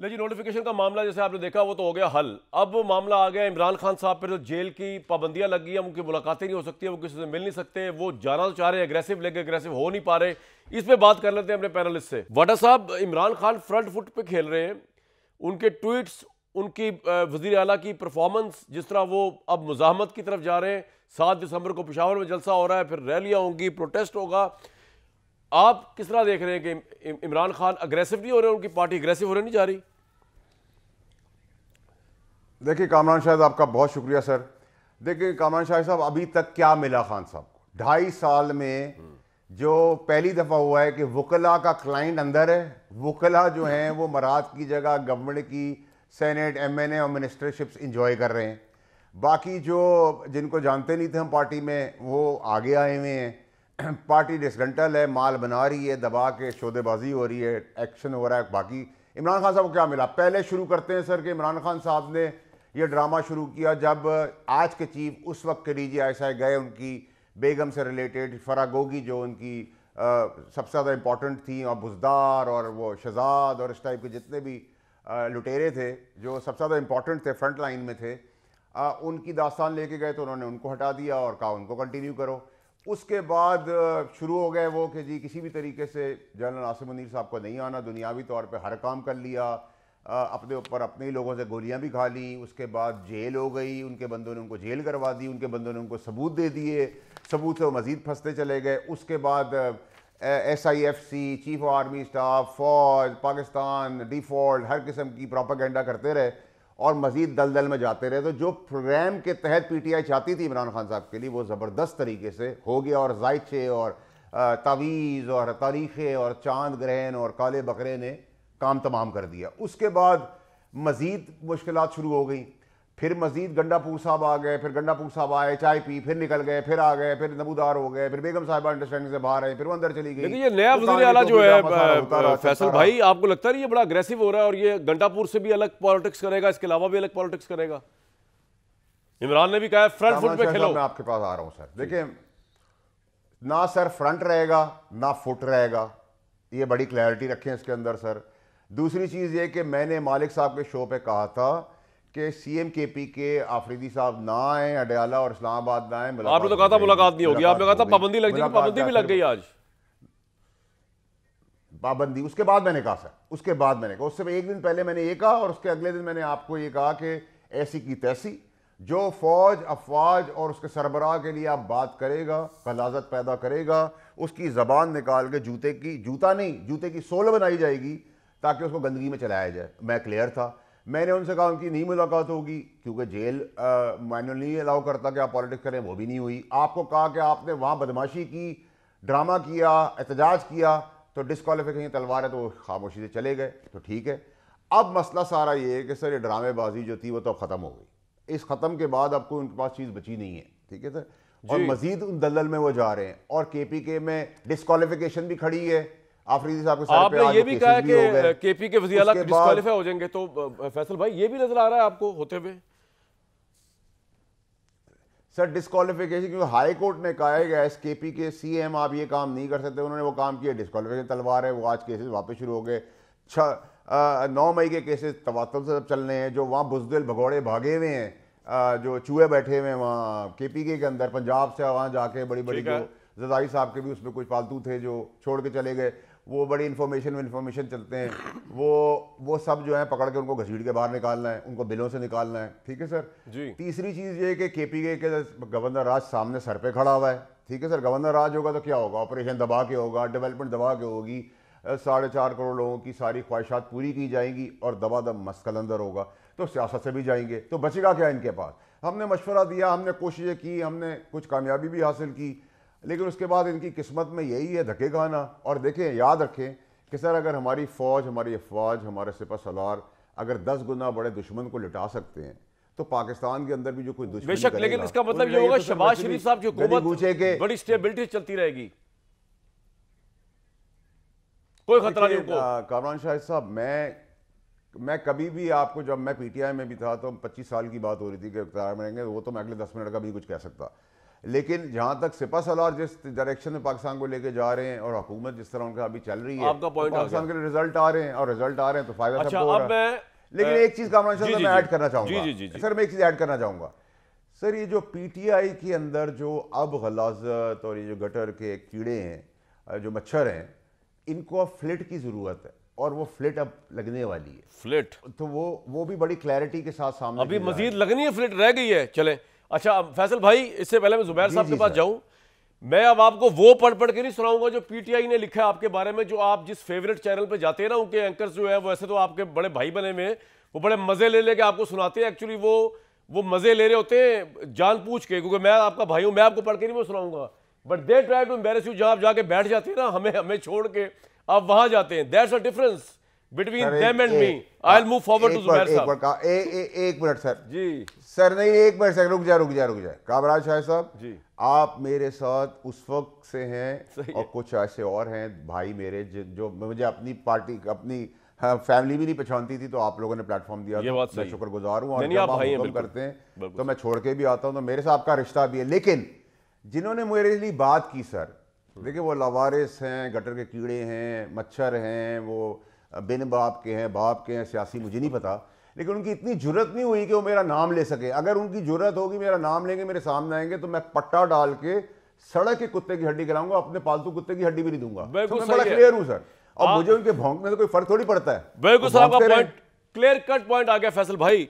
लेकिन नोटिफिकेशन का मामला जैसे आपने देखा वो तो हो गया हल। अब मामला आ गया इमरान खान साहब पर, जो जेल की पाबंदियां लग गई हैं, उनकी मुलाकातें नहीं हो सकती, वो किसी से मिल नहीं सकते, वो जाना तो चाह रहे हैं अग्रेसिव, लेकिन अग्रेसिव हो नहीं पा रहे। इस पे बात कर लेते हैं अपने पैनलिस्ट से। वाडा साहब, इमरान खान फ्रंट फुट पे खेल रहे हैं, उनके ट्वीट्स, उनकी वजीर आला की परफॉर्मेंस, जिस तरह वो अब मुजाहमत की तरफ जा रहे हैं। 7 दिसंबर को पेशावर में जलसा हो रहा है, फिर रैलियां होंगी, प्रोटेस्ट होगा। आप किस तरह देख रहे हैं कि इमरान खान अग्रेसिव नहीं हो रहे, उनकी पार्टी अग्रेसिव होने नहीं जा रही? देखिए कामरान शाह आपका बहुत शुक्रिया सर। देखिए कामरान शाह साहब, अभी तक क्या मिला खान साहब को 2.5 साल में? जो पहली दफ़ा हुआ है कि वकला का क्लाइंट अंदर है, वकला जो हैं वो मराद की जगह गवर्नमेंट की सेनेट, एमएनए और मिनिस्टरशिप्स इंजॉय कर रहे हैं। बाकी जो जिनको जानते नहीं थे हम पार्टी में, वो आगे आए हुए हैं। पार्टी डिसग्रंटल है, माल बना रही है, दबा के शोदेबाजी हो रही है, एक्शन हो रहा है। बाकी इमरान खान साहब को क्या मिला? पहले शुरू करते हैं सर कि इमरान खान साहब ने ये ड्रामा शुरू किया जब आज के चीफ उस वक्त के DGI गए उनकी बेगम से रिलेटेड, फरागोगी जो उनकी सबसे ज़्यादा इंपॉर्टेंट थी, और बुजदार और वो शहजाद और इस टाइप के जितने भी लुटेरे थे जो सबसे ज़्यादा इंपॉर्टेंट थे, फ्रंट लाइन में थे, उनकी दास्तान लेके गए तो उन्होंने उनको हटा दिया और कहा उनको कंटिन्यू करो। उसके बाद शुरू हो गए वो कि जी किसी भी तरीके से जनरल आसिम मुनीर साहब को नहीं आना, दुनियावी तौर पे हर काम कर लिया, अपने ऊपर अपने ही लोगों से गोलियां भी खा ली। उसके बाद जेल हो गई, उनके बंदों ने उनको जेल करवा दी, उनके बंदों ने उनको सबूत दे दिए, सबूत से वो मज़ीद फंसते चले गए। उसके बाद SIFC, chief of army staff, फौज, पाकिस्तान, डिफ़ॉल्ट, हर किस्म की प्रोपागेंडा करते रहे और मज़ीद दलदल में जाते रहे। तो जो प्रोग्राम के तहत PTI चाहती थी इमरान खान साहब के लिए, वो ज़बरदस्त तरीके से हो गया। और जायचे और तावीज़ और तारीख़ें और चांद ग्रहण और काले बकरे ने काम तमाम कर दिया। उसके बाद मज़ीद मुश्किलात शुरू हो गई। फिर मज़ीद गंडापुर साहब आ गए, फिर गंडापुर साहब आए, चाय पी, फिर निकल गए, फिर आ गए, फिर नबूदार हो गए, फिर बेगम साहिबा अंडरस्टैंडिंग से बाहर आई, फिर वो अंदर चली गई। लेकिन ये नया वज़ीर आला जो है फैसल भाई, आपको लगता है ये बड़ा अग्रेसिव हो रहा है और ये गंडापुर से भी अलग पॉलिटिक्स करेगा, इसके अलावा भी अलग पॉलिटिक्स करेगा? इमरान ने भी कहा फ्रंट फुट पे खेलो। मैं आपके पास आ रहा हूं सर। देखिए, ना सर फ्रंट रहेगा ना फुट रहेगा, ये बड़ी क्लैरिटी रखें इसके अंदर सर। दूसरी चीज़ ये कि मैंने मालिक साहब के शो पे कहा था कि CM KP के आफरीदी साहब ना आए, अडयाला और इस्लामाबाद ना आए। आपने तो कहा था मुलाकात नहीं होगी, आपने कहा था पाबंदी लग जाएगी, पाबंदी भी लग गई आज। पाबंदी उसके बाद मैंने कहा सर, उसके बाद मैंने कहा, उससे एक दिन पहले मैंने ये कहा और उसके अगले दिन मैंने आपको ये कहा कि ऐसी की तैसी जो फौज, अफवाज और उसके सरबराह के लिए आप बात करेगा, गलाजत पैदा करेगा, उसकी ज़बान निकाल के जूते की, जूता नहीं, जूते की सोल बनाई जाएगी ताकि उसको गंदगी में चलाया जाए। मैं क्लियर था। मैंने उनसे कहा उनकी नहीं मुलाकात होगी क्योंकि जेल मैनुअल नहीं अलाउ करता कि आप पॉलिटिक्स करें, वो भी नहीं हुई। आपको कहा कि आपने वहाँ बदमाशी की, ड्रामा किया, एहतजाज किया, तो डिस्क्वालिफिकेशन तलवार है, तो खामोशी से चले गए, तो ठीक है। अब मसला सारा ये है कि सर ये ड्रामेबाजी जो थी वो तो ख़त्म हो गई। इस ख़त्म के बाद अब कोई उनके पास चीज़ बची नहीं है, ठीक है सर। और मजीद उन दलदल में वो जा रहे हैं और KPK में डिस्क्वालिफिकेशन भी खड़ी है। आफरीदी साहब के सर पे आपने ये भी कहा कि KP के वज़ीर आला डिस्क्वालीफाई हो जाएंगे, तो फैसल भाई ये भी नजर आ रहा है आपको होते हुए? सर डिस्क्वालिफिकेशन, क्योंकि हाई कोर्ट ने कहा है कि KP के CM आप ये काम नहीं कर सकते, उन्होंने वो काम किया, डिस्क्वालिफिकेशन तलवार है। वो आज केसेस वापस शुरू हो गए। 9 मई के केसेस तवातुल से चल रहे हैं। जो वहाँ बुजदिल भगौड़े भागे हुए हैं, जो चूहे बैठे हुए हैं वहाँ KPK के अंदर, पंजाब से वहाँ जाके बड़ी बड़ी, जो जदाई साहब के भी उसमें कुछ फालतू थे जो छोड़ के चले गए, वो बड़ी इन्फॉर्मेशन चलते हैं, वो सब जो है पकड़ के उनको घसीट के बाहर निकालना है, उनको बिलों से निकालना है, ठीक है सर जी। तीसरी चीज़ ये कि KPK के गवर्नर राज सामने सर पे खड़ा हुआ है, ठीक है सर। गवर्नर राज होगा तो क्या होगा? ऑपरेशन दबा के होगा, डेवलपमेंट दबा के होगी, 4.5 करोड़ लोगों की सारी ख्वाहिशात पूरी की जाएंगी और दबादम मस्कलंदर होगा, तो सियासत से भी जाएंगे, तो बचेगा क्या इनके पास? हमने मशवरा दिया, हमने कोशिशें की, हमने कुछ कामयाबी भी हासिल की, लेकिन उसके बाद इनकी किस्मत में यही है धक्के खाना। और देखें, याद रखें कि सर अगर हमारी फ़ौज, हमारी अफवाज, हमारे सिपह सलार अगर 10 गुना बड़े दुश्मन को लिटा सकते हैं तो पाकिस्तान के अंदर भी जो कोई दुश्मन बेशक, लेकिन इसका मतलब ये होगा शहबाज शरीफ साहब की हुकूमत बड़ी स्टेबिलिटी चलती रहेगी, कोई खतरा नहीं उनको। कामरान शाह साहब, मैं कभी भी आपको, जब मैं PTI में भी था तो 25 साल की बात हो रही थी कि इख्तियार में रहेंगे, वो तो मैं अगले 10 मिनट का भी कुछ कह सकता, लेकिन जहां तक सिपा सलार जिस डायरेक्शन में पाकिस्तान को लेके जा रहे हैं और हुकूमत जिस तरह उनका अभी चल रही है, आपका पॉइंट तो पाकिस्तान के रिजल्ट आ रहे हैं, और रिजल्ट आ रहे हैं तो फायदा अच्छा, सबको हो अब रहा है। लेकिन एक चीज कामरान शाह मैं ऐड करना चाहूंगा सर, मैं एक चीज ऐड करना चाहूंगा सर, ये जो पीटीआई के अंदर जो अब गलाजत और ये जो गटर के कीड़े हैं, जो मच्छर हैं, इनको अब फ्लिट की जरूरत है, और वो फ्लिट अब लगने वाली है। फ्लिट तो वो भी बड़ी क्लैरिटी के साथ सामने अभी मजीद लगनी है, फ्लिट रह गई है। चले अच्छा फैसल भाई, इससे पहले मैं जुबैर साहब के पास जाऊं, मैं अब आपको वो पढ़ पढ़ के नहीं सुनाऊंगा जो पीटीआई ने लिखा है आपके बारे में, जो आप जिस फेवरेट चैनल पे जाते हैं ना, उनके एंकर्स जो है वैसे तो आपके बड़े भाई बने हुए हैं, वो बड़े मजे ले लेके आपको सुनाते हैं। एक्चुअली वो मजे ले रहे होते हैं जान पूछ के, क्योंकि मैं आपका भाई हूं, मैं आपको पढ़ के नहीं मैं सुनाऊंगा, but they try to embarrass you. जहां आप जाके बैठ जाते हैं ना, हमें छोड़ के आप वहां जाते हैं। That's a difference between them and me. I will move forward to Zubair साहब। एक मिनट सर जी सर, नहीं एक मिनट सर, रुक जाए कामरान शाह साहब जी, आप मेरे साथ उस वक्त से हैं और कुछ ऐसे और हैं भाई मेरे जो मुझे अपनी पार्टी अपनी फैमिली भी नहीं पहचानती थी, तो आप लोगों ने प्लेटफॉर्म दिया, तो मैं शुक्रगुजार हूँ। और जब आप हुक्म करते हैं तो मैं छोड़ के भी आता हूँ, तो मेरे साथ आपका रिश्ता भी है। लेकिन जिन्होंने मेरे लिए बात की सर, देखिए वो लवारिस हैं, गटर के कीड़े हैं, मच्छर हैं, वो बिन बाप के हैं, बाप के हैं, सियासी मुझे नहीं पता, लेकिन उनकी इतनी जुर्रत नहीं हुई कि वो मेरा नाम ले सके। अगर उनकी जुर्रत होगी, मेरा नाम लेंगे, मेरे सामने आएंगे, तो मैं पट्टा डाल के सड़क के कुत्ते की हड्डी कराऊंगा, अपने पालतू कुत्ते की हड्डी भी नहीं दूंगा। तो मैं बड़ा क्लियर हूं सर, और मुझे उनके भौंकने से कोई फर्क थोड़ी पड़ता है। बिल्कुल सर, आपका पॉइंट क्लियर कट पॉइंट आ गया फैसल भाई।